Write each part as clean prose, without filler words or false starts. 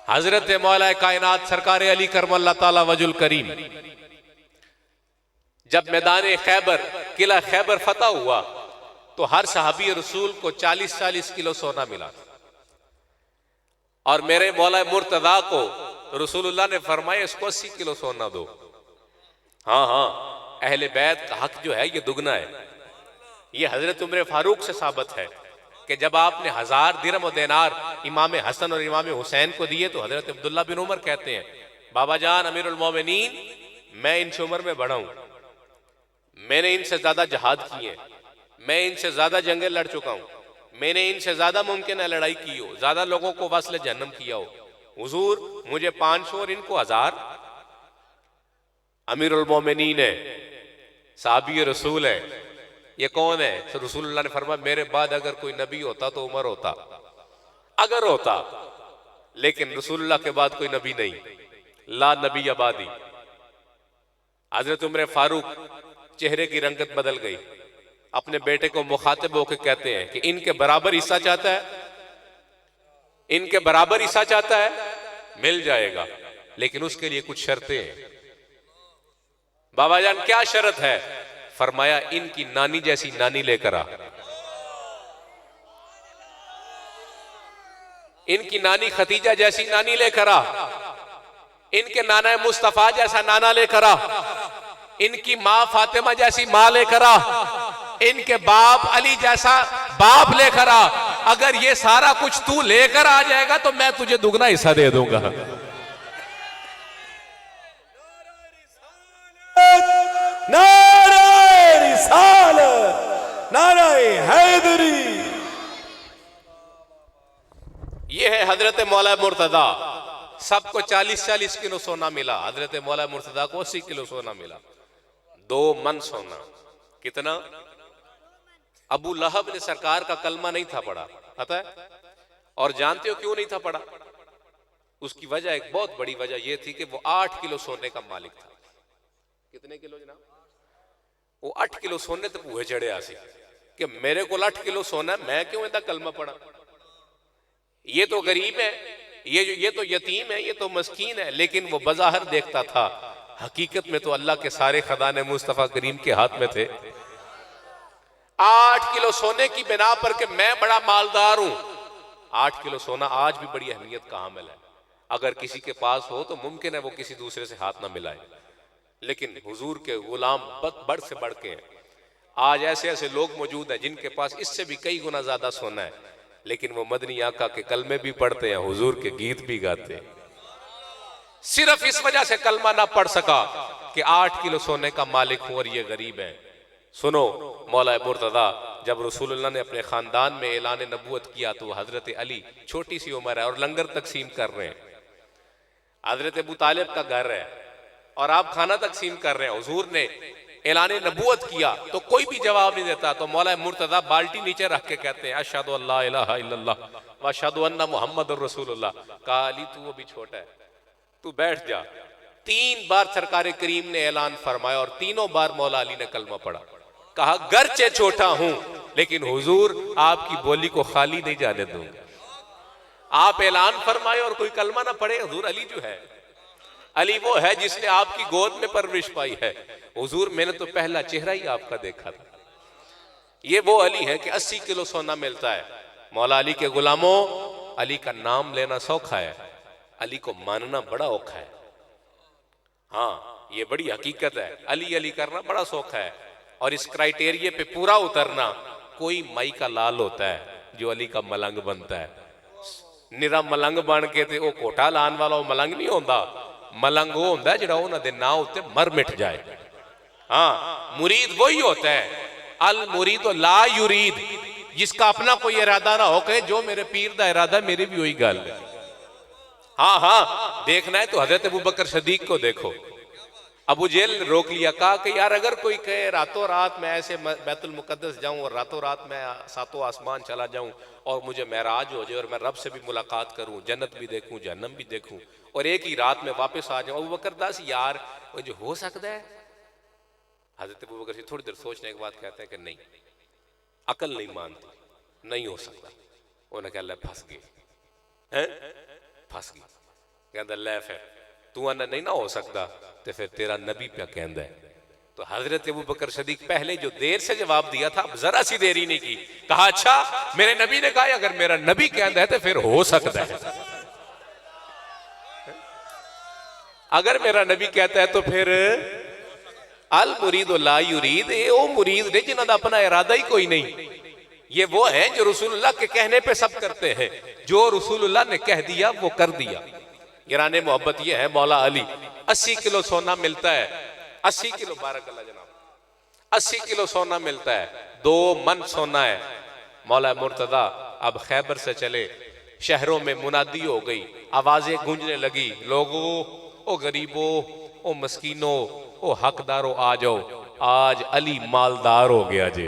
हजरत मौला कायनात सरकार अली करमल्ला ताला वजुल करीम जब मैदान खैबर किला खैबर फतह हुआ तो हर सहाबी रसूल को 40-40 किलो सोना मिला और मेरे मौला मुर्तदा को रसूलुल्लाह ने फरमाया इसको 80 किलो सोना दो। हाँ हाँ, अहले बैत का हक जो है ये दुगना है। ये हजरत उमर फारूक से साबित है कि जब आपने 1000 दिरहम और दिनार इमाम हसन और इमाम हुसैन को दिए तो हजरत अब्दुल्ला बिन उमर कहते हैं, बाबा जान अमीरुल मोमिनीन, मैं इनसे उम्र में बड़ा हूं, मैंने इनसे ज्यादा जहाद किए, मैं इनसे ज्यादा जंगें लड़ चुका हूं, मैंने इनसे ज्यादा मुमकिन है लड़ाई की हो, ज्यादा लोगों को वस्ल जहन्नम किया हो, हुजूर मुझे 500 और इनको 1000। अमीरुल मोमिनीन है, साहबी रसूल है, ये कौन है? तो रसूलुल्लाह ने फरमाया मेरे बाद अगर कोई नबी होता तो उमर होता, अगर होता, लेकिन रसूलुल्लाह के बाद कोई नबी नहीं, ला नबी आबादी। हजरत उमर फारूक चेहरे की रंगत बदल गई, अपने बेटे को मुखातिब होकर कहते हैं कि इनके बराबर हिस्सा चाहता है, इनके बराबर हिस्सा चाहता है, मिल जाएगा, लेकिन उसके लिए कुछ शर्तें हैं। बाबा जान क्या शर्त है? फरमाया इनकी नानी जैसी नानी लेकर आ, इनकी नानी खतीजा जैसी नानी लेकर आ, इनके नाना मुस्तफा जैसा नाना लेकर आ, इनकी मां फातिमा जैसी मां लेकर आ, इनके बाप अली जैसा बाप लेकर आ। अगर ये सारा कुछ तू लेकर आ जाएगा तो मैं तुझे दुगना हिस्सा दे दूंगा। नारे रिसालत, नारे हैदरी। ये है हजरत मौला मुर्तदा। सबको 40-40 किलो सोना मिला, हजरत मौला मुर्तदा को 80 किलो सोना मिला, 2 मन सोना। कितना? अबू लहब ने सरकार का कलमा नहीं था पढ़ा, पता है? और जानते हो क्यों नहीं था पढ़ा? उसकी वजह, एक बहुत बड़ी वजह यह थी कि वो 8 किलो सोने का मालिक था। कितने किलो जनाब? वो 8 किलो सोने तक हुए चढ़े आसी कि मेरे को 8 किलो सोना, मैं क्यों इतना कलमा पढ़ा? ये तो गरीब है, ये तो यतीम है, ये तो मस्कीन है, लेकिन वो बज़ाहिर देखता था, हकीकत में तो अल्लाह के सारे खजाने मुस्तफा करीम के हाथ में थे। 8 किलो सोने की बिना पर के मैं बड़ा मालदार हूं। 8 किलो सोना आज भी बड़ी अहमियत का हामिल है। अगर किसी के पास हो तो मुमकिन है वो किसी दूसरे से हाथ ना मिलाए, लेकिन हुजूर के गुलाम बढ़ से बढ़ के हैं। आज ऐसे ऐसे लोग मौजूद हैं जिनके पास इससे भी कई गुना ज्यादा सोना है, लेकिन वो मदनी आका के कलमे भी पढ़ते हैं, हुजूर के गीत भी गाते हैं। सिर्फ इस वजह से कलमा ना पढ़ सका कि 8 किलो सोने का मालिक हूं और ये गरीब है। सुनो, मौला मुर्तदा जब रसूलुल्लाह ने अपने खानदान में ऐलान नबूवत किया तो हजरत अली छोटी सी उम्र है और लंगर तकसीम कर रहे हैं। हजरत अबू तालिब का घर है और आप खाना तकसीम कर रहे हैं। हुजूर ने ऐलान नबूवत किया तो कोई भी जवाब नहीं देता, तो मौला मुर्तदा बाल्टी नीचे रख के कहते हैं अशहदु अल्ला इलाहा इल्लल्लाह व अशहदु अन्ना मुहम्मदुर रसूलुल्लाह। कहा अली तू अभी छोटा है, तू बैठ जा। 3 बार सरकार करीम ने ऐलान फरमाया और तीनों बार मौला अली ने कलमा पढ़ा। कहा गर्चे छोटा हूं लेकिन हुजूर आपकी बोली को खाली नहीं जाने दूंगा। आप ऐलान फरमाए और कोई कलमा ना पढ़े। हुजूर अली जो है, अली वो है जिसने आपकी गोद में परवरिश पाई है। हुजूर मैंने तो पहला चेहरा ही आपका देखा था। ये वो अली है कि 80 किलो सोना मिलता है। मौला अली के गुलामों, अली का नाम लेना सौखा है, अली को मानना बड़ा औखा है। हाँ, ये बड़ी हकीकत है। अली अली करना बड़ा सौखा है और इस क्राइटेरिया पे पूरा उतरना। कोई माई का लाल होता है जो अली का मलंग बनता है। निरा मलंग बन के ते वो कोटा लान वाला वो मलंग नहीं होता। मलंग वो होता है जिहड़ा उन्हां दे नां उत्ते मर मिट जाए। हाँ, मुरीद वही होता है, अल मुरीद ला युरीद, जिसका अपना कोई इरादा ना हो, कहे जो मेरे पीर दा इरादा मेरी भी वही गल है। हाँ हाँ, देखना है तो हजरत अबू बकर सदीक को देखो। अबू जेल रोक लिया, कहा कि यार अगर कोई कहे रातों रात मैं ऐसे बैतुल मुकद्दस जाऊं और रातों रात मैं 7वां आसमान चला जाऊं और मुझे महराज हो जाए और मैं रब से भी मुलाकात करूं, जन्नत भी देखूं, जहन्नम भी देखूं और एक ही रात में वापस आ जाऊं। अबू बकर दास यार वो जो हो सकता है? हजरत अबू बकर थोड़ी देर सोचने के बाद कहते हैं कि नहीं, अकल नहीं मानती, नहीं हो सकता। उन्होंने कहा फंस गए, फंस गई। कहता ले फिर तू आना नहीं ना हो सकता तो फिर तेरा नबी क्या कहता है। तो हजरत अबू बकर सदीक पहले जो देर से जवाब दिया था, अब जरा सी देरी नहीं की, कहा अच्छा मेरे नबी ने कहा अगर मेरा नबी कहता है तो फिर हो सकता है, अगर मेरा नबी कहता है तो फिर अल मुरीद ला युरीद, ये वो मुरीद नहीं जिन्हों का अपना इरादा ही कोई नहीं, ये वो है जो रसूलुल्लाह के कहने पे सब करते हैं, जो रसूलुल्लाह ने कह दिया वो कर दिया। गिराने मोहब्बत ये है मौला अली 80 किलो सोना मिलता है, 80 किलो बारकल्लाह जनाब, 80 किलो सोना मिलता है, 2 मन सोना है। मौला मुर्तदा अब खैबर से चले, शहरों में मुनादी हो गई, आवाजें गूंजने लगी, लोगों ओ गरीबों ओ मस्कीनों ओ हकदारों आ जाओ, आज अली मालदार हो गया जे,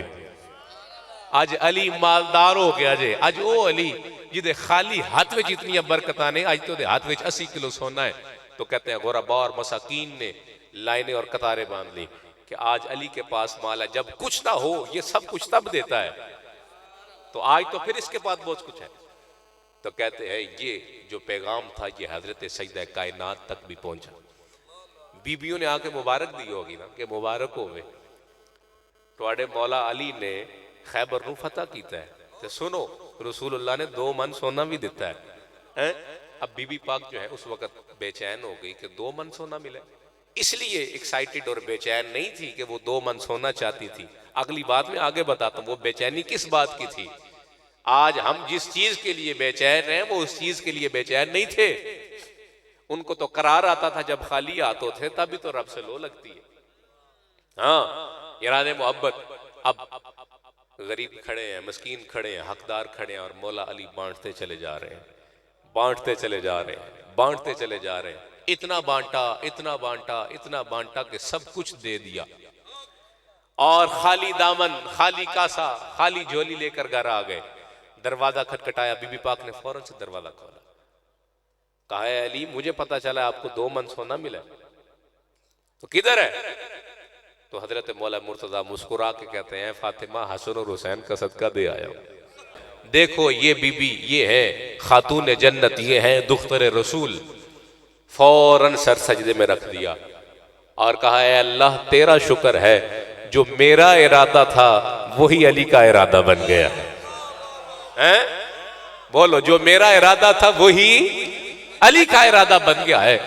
आज अली मालदार हो गया जे, आज ओ अली जिदे खाली हाथ में जितनी बरकत ने, आज तो हाथ में 80 किलो सोना है। तो कहते हैं गुरबा और मसाकीन ने लाइनें और कतारें बांध ली कि आज अली के पास माल है, जब कुछ ना हो ये सब कुछ तब देता है, तो आज तो फिर इसके पास बहुत कुछ है। तो कहते हैं ये जो पैगाम था ये हजरत सैयदा कायनात तक भी पहुंचा, बीबियों ने आके मुबारक दी होगी ना कि मुबारक होवे तुहाडे मौला अली ने खैबर नू फतह कीता है, तो सुनो रसूलुल्लाह ने 2 मन सोना भी दिता है। अब बीबी पाक जो है उस वक्त बेचैन हो गई कि 2 मन सोना मिले, इसलिए एक्साइटेड और बेचैन नहीं थी कि वो 2 मन सोना चाहती थी। अगली बात में आगे बताता हूं वो बेचैनी किस बात की थी। आज हम जिस चीज के लिए बेचैन हैं वो उस चीज के लिए बेचैन नहीं थे, उनको तो करार आता था जब खाली हाथों थे, तभी तो रब से लो लगती है। हाँ याराने मोहब्बत, अब गरीब खड़े हैं, मस्कीन खड़े हैं, हकदार खड़े हैं, और मौला अली बांटते चले जा रहे हैं, बांटते चले जा रहे हैं, बांटते चले जा रहे हैं। इतना बांटा, इतना बांटा, इतना बांटा कि सब कुछ दे दिया, और खाली दामन, खाली कासा, खाली झोली लेकर घर आ गए। दरवाजा खटखटाया, बीबी पाक ने फौरन से दरवाजा खोला, कहा है अली मुझे पता चला आपको 2 मन सोना मिला, तो किधर है? तो हजरत मौला मुर्तजा मुस्कुरा के कहते हैं फातिमा हसन और हुसैन का सदका दे आया हूं। देखो ये बीबी ये है खातून जन्नत, ये है दुख्तर रसूल। फौरन सर सजदे में रख दिया और कहा है अल्लाह तेरा शुक्र है जो मेरा इरादा था वही अली का इरादा बन गया है। बोलो जो मेरा इरादा था वही अली का इरादा बन गया है।